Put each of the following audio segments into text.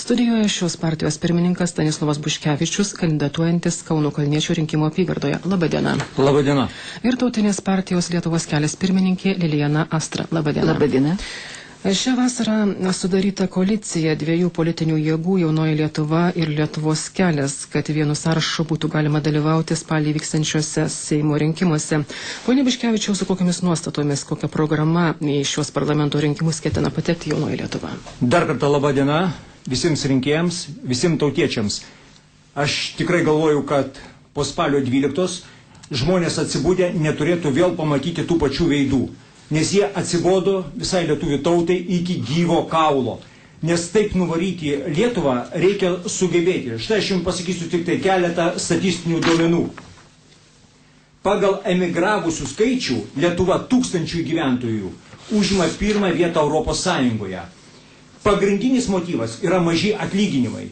Studijoje šios partijos pirmininkas Stanislovas Buškevičius, kandidatuojantis Kauno Kalniečių rinkimų apygardoje. Labadiena. Labadiena. Ir tautinės partijos Lietuvos kelias pirmininkė Lilijana Astra. Labadiena. Labadiena. Šią vasarą sudaryta koalicija dviejų politinių jėgų Jaunoji Lietuva ir Lietuvos kelias, kad vienu sąrašu būtų galima dalyvauti spalį vykstančiuose Seimo rinkimuose. Pone Buškevičiau, su kokiamis nuostatomis, kokia programa į šios parlamento rinkimus ketina patekti Jaunoji Lietuva? Dar kartą labadiena visiems rinkėjams, visiems tautiečiams. Aš tikrai galvoju, kad po spalio 12 žmonės atsibūdę neturėtų vėl pamatyti tų pačių veidų. Nes jie atsibodo visai lietuvių tautai iki gyvo kaulo. Nes taip nuvaryti Lietuvą reikia sugebėti. Štai aš jums pasakysiu tik tai keletą statistinių duomenų. Pagal emigravusių skaičių Lietuva 1000 gyventojų užima pirmą vietą Europos Sąjungoje. Pagrindinis motyvas yra maži atlyginimai.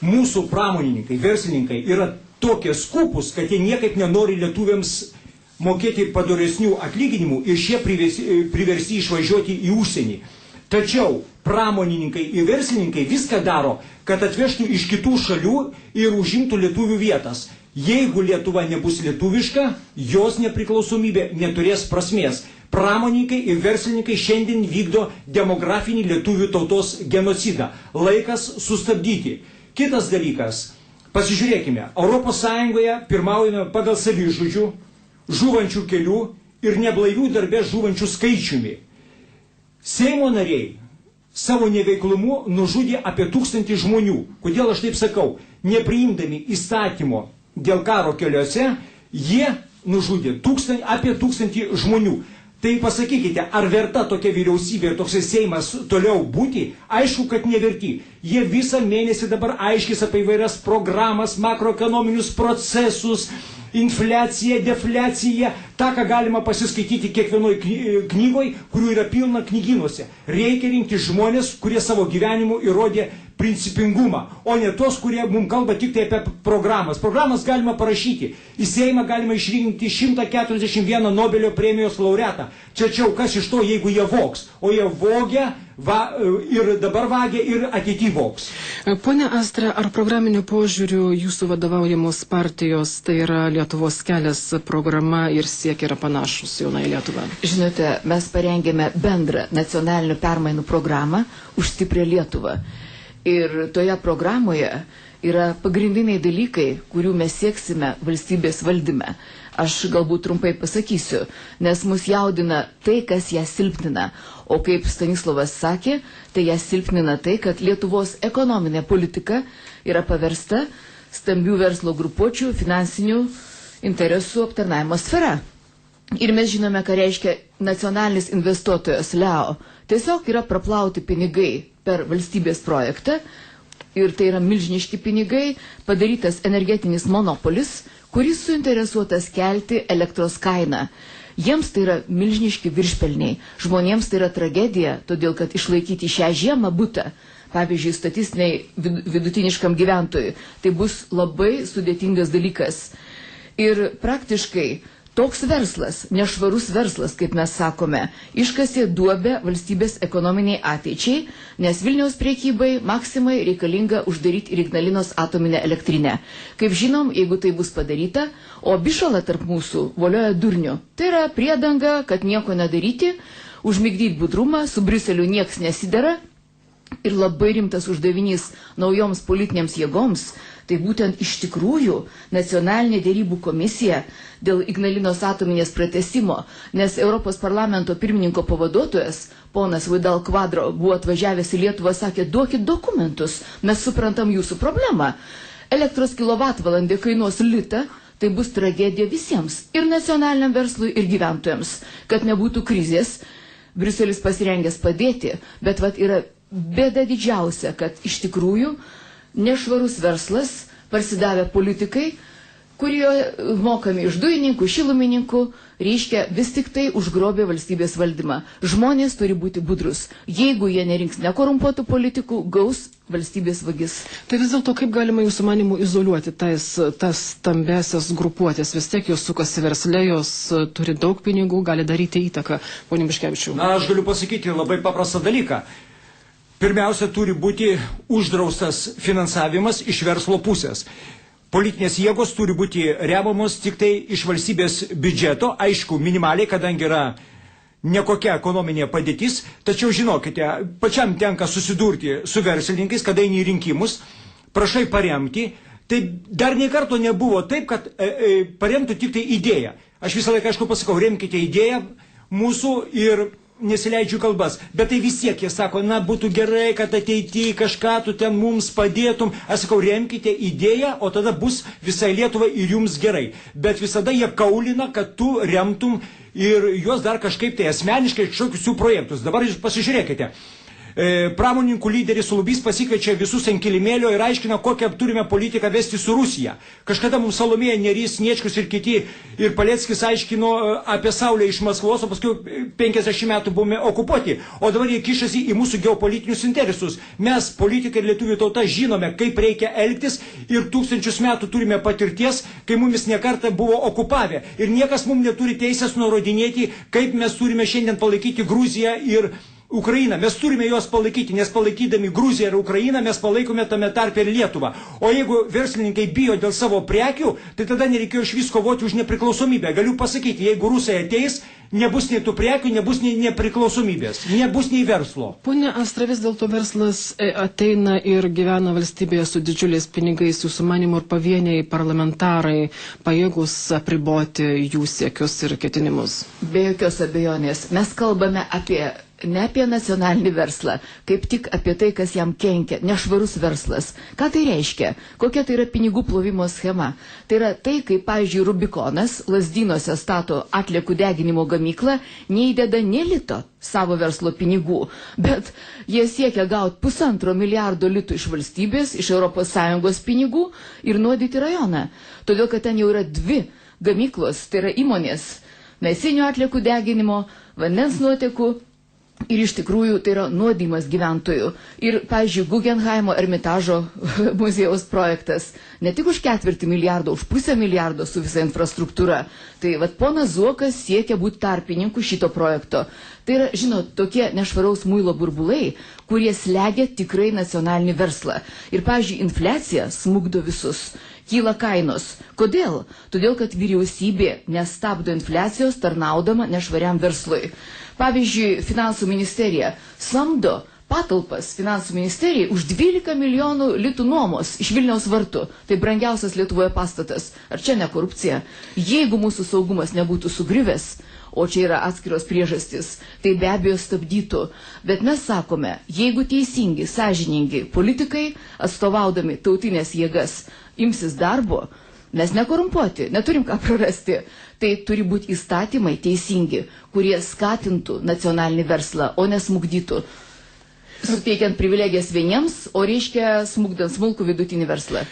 Mūsų pramonininkai, verslininkai yra tokie skupus, kad jie niekaip nenori lietuviams mokėti padoresnių atlyginimų ir šie priversti išvažiuoti į užsienį. Tačiau pramonininkai ir verslininkai viską daro, kad atvežtų iš kitų šalių ir užimtų lietuvių vietas. Jeigu Lietuva nebus lietuviška, jos nepriklausomybė neturės prasmės. Pramonininkai ir verslininkai šiandien vykdo demografinį lietuvių tautos genocidą. Laikas sustabdyti. Kitas dalykas. Pasižiūrėkime, Europos Sąjungoje pirmaujame pagal savižudžių, žuvančių kelių ir neblaivių darbę žuvančių skaičiumi. Seimo nariai savo neveiklumu nužudė apie 1000 žmonių. Kodėl aš taip sakau? Nepriimdami įstatymo dėl karo keliuose, jie nužudė apie 1000 žmonių. Tai pasakykite, ar verta tokia vyriausybė ir toksai Seimas toliau būti? Aišku, kad neverti. Jie visą mėnesį dabar aiškis apie įvairias programas, makroekonominius procesus, infliacija, defliacija, tą, ką galima pasiskaityti kiekvienoj knygoj, kurių yra pilna knygynuose. Reikia rinkti žmonės, kurie savo gyvenimu įrodė principingumą, o ne tos, kurie mums kalba tik tai apie programas. Programas galima parašyti. Į Seimą galima išrinkti 141 Nobelio premijos laureatą. Tačiau kas iš to, jeigu jie vogs? O jie vogia ir dabar vagia ir ateity vogs. Pone Astra, ar programiniu požiūriu jūsų vadovaujamos partijos, tai yra Lietuvos kelias programa ir siekiai yra panašus Jaunai Lietuva? Žinote, mes parengėme bendrą nacionalinių permainų programą už stiprią Lietuvą. Ir toje programoje yra pagrindiniai dalykai, kurių mes sieksime valstybės valdyme. Aš galbūt trumpai pasakysiu, nes mus jaudina tai, kas ją silpnina. O kaip Stanislovas sakė, tai ją silpnina tai, kad Lietuvos ekonominė politika yra paversta stambių verslo grupuočių finansinių interesų aptarnavimo sfera. Ir mes žinome, ką reiškia nacionalinis investuotojas Leo. Tiesiog yra praplauti pinigai per valstybės projektą ir tai yra milžiniški pinigai, padarytas energetinis monopolis, kuris suinteresuotas kelti elektros kainą. Jiems tai yra milžiniški viršpelniai, žmonėms tai yra tragedija, todėl kad išlaikyti šią žiemą butą, pavyzdžiui, statistiniai vidutiniškam gyventojui, tai bus labai sudėtingas dalykas. Ir praktiškai toks verslas, nešvarus verslas, kaip mes sakome, iškasė duobę valstybės ekonominiai ateičiai, nes Vilniaus prekybai Maksimai reikalinga uždaryti ir Ignalinos atominę elektrinę. Kaip žinom, jeigu tai bus padaryta, o bišala tarp mūsų volioja durnių. Tai yra priedanga, kad nieko nedaryti, užmigdyti budrumą, su Briuseliu nieks nesidera ir labai rimtas uždavinys naujoms politinėms jėgoms. Tai būtent iš tikrųjų nacionalinė dėrybų komisija dėl Ignalinos atominės pratęsimo, nes Europos parlamento pirmininko pavaduotojas, ponas Vidal Quadro, buvo atvažiavęs į Lietuvą, sakė, duokit dokumentus, mes suprantam jūsų problemą. Elektros kilovatvalandė kainuos litą, tai bus tragedija visiems, ir nacionaliniam verslui, ir gyventojams, kad nebūtų krizės. Briuselis pasirengęs padėti, bet yra bėda didžiausia, kad iš tikrųjų nešvarus verslas, parsidavę politikai, kurie mokami iš dujininkų, šilumininkų, reiškia vis tik tai užgrobė valstybės valdymą. Žmonės turi būti budrus. Jeigu jie nerinks nekorumpuotų politikų, gaus valstybės vagis. Tai vis dėlto kaip galima jūsų manimų izoliuoti tas stambesias grupuotės? Vis tiek jos sukasi versle, jos turi daug pinigų, gali daryti įtaką. Pone Buškevičiau. Na, aš galiu pasakyti labai paprastą dalyką. pirmiausia, turi būti uždraustas finansavimas iš verslo pusės. Politinės jėgos turi būti remiamos tik tai iš valstybės biudžeto, aišku, minimaliai, kadangi yra nekokia ekonominė padėtis, tačiau žinokite, pačiam tenka susidurti su verslininkais, kada eini į rinkimus, prašai paremti, tai dar nei karto nebuvo taip, kad paremtų tik tai idėją. Aš visą laiką, aišku, pasakau, remkite idėją mūsų ir nesileidžiu kalbas, bet tai vis tiek jie sako, na, būtų gerai, kad ateityje kažką tu ten mums padėtum. Aš sakau, remkite idėją, o tada bus visai Lietuvai ir jums gerai. Bet visada jie kaulina, kad tu remtum ir juos dar kažkaip tai asmeniškai kažkokius jų projektus. Dabar jūs pasižiūrėkite. Pramonininkų lyderis Lubys pasikviečia visus ant kilimėlio ir aiškina, kokią turime politiką vesti su Rusija. Kažkada mums Salomėja Nėris, Sniečkus ir kiti ir Paleckis aiškino apie Saulę iš Maskvos, o paskui 50 metų buvome okupuoti. O dabar jie kišasi į mūsų geopolitinius interesus. Mes, politikai ir lietuvių tauta, žinome, kaip reikia elgtis ir tūkstančius metų turime patirties, kai mumis nekartą buvo okupavę. Ir niekas mums neturi teisės nurodinėti, kaip mes turime šiandien palaikyti Gruziją ir Ukrainą. Mes turime juos palaikyti, nes palaikydami Gruziją ir Ukrainą mes palaikome tame tarpe ir Lietuvą. O jeigu verslininkai bijo dėl savo prekių, tai tada nereikėjo iš vis kovoti už nepriklausomybę. Galiu pasakyti, jeigu rusai ateis, nebus nei tų prekių, nebus nei nepriklausomybės, nebus nei verslo. Pone Astra, vis dėlto verslas ateina ir gyvena valstybėje su didžiuliais pinigais, jūsų manimo ir pavieniai parlamentarai pajėgus apriboti jų siekius ir ketinimus. Be jokios abejonės. Mes kalbame ne apie nacionalinį verslą, kaip tik apie tai, kas jam kenkia, nešvarus verslas. Ką tai reiškia? Kokia tai yra pinigų plovimo schema? Tai yra tai, kaip, pavyzdžiui, Rubikonas Lazdynuose stato atliekų deginimo gamyklą, neįdeda nė lito savo verslo pinigų, bet jie siekia gauti 1,5 milijardo litų iš valstybės, iš ES pinigų ir nuodyti rajoną. Todėl, kad ten jau yra 2 gamyklos, tai yra įmonės mėsinių atliekų deginimo, vandens nuotekų. Ir iš tikrųjų tai yra nuodimas gyventojų. Ir, pavyzdžiui, Guggenheimo Ermitažo muziejaus projektas ne tik už 250 milijardo, už 500 milijardo su visa infrastruktūra. Tai vat ponas Zuokas siekia būti tarpininku šito projekto. Tai yra, žinot, tokie nešvaraus muilo burbulai, kurie slegia tikrai nacionalinį verslą. Ir, pavyzdžiui, infliacija smugdo visus. Kyla kainos. Kodėl? Todėl, kad vyriausybė nestabdo infliacijos tarnaudama nešvariam verslui. Pavyzdžiui, finansų ministerija samdo patalpas finansų ministerijai už 12 milijonų litų nuomos iš Vilniaus vartų. Tai brangiausias Lietuvoje pastatas. Ar čia ne korupcija? Jeigu mūsų saugumas nebūtų sugriuvęs, o čia yra atskiros priežastys, tai be abejo stabdytų. Bet mes sakome, jeigu teisingi, sąžiningi politikai, atstovaudami tautinės jėgas, imsis darbo, mes nekorumpuoti, neturim ką prarasti. Tai turi būti įstatymai teisingi, kurie skatintų nacionalinį verslą, o nesmugdytų. Suteikiant privilegijas vieniems, o reiškia smugdant smulkų vidutinį verslą.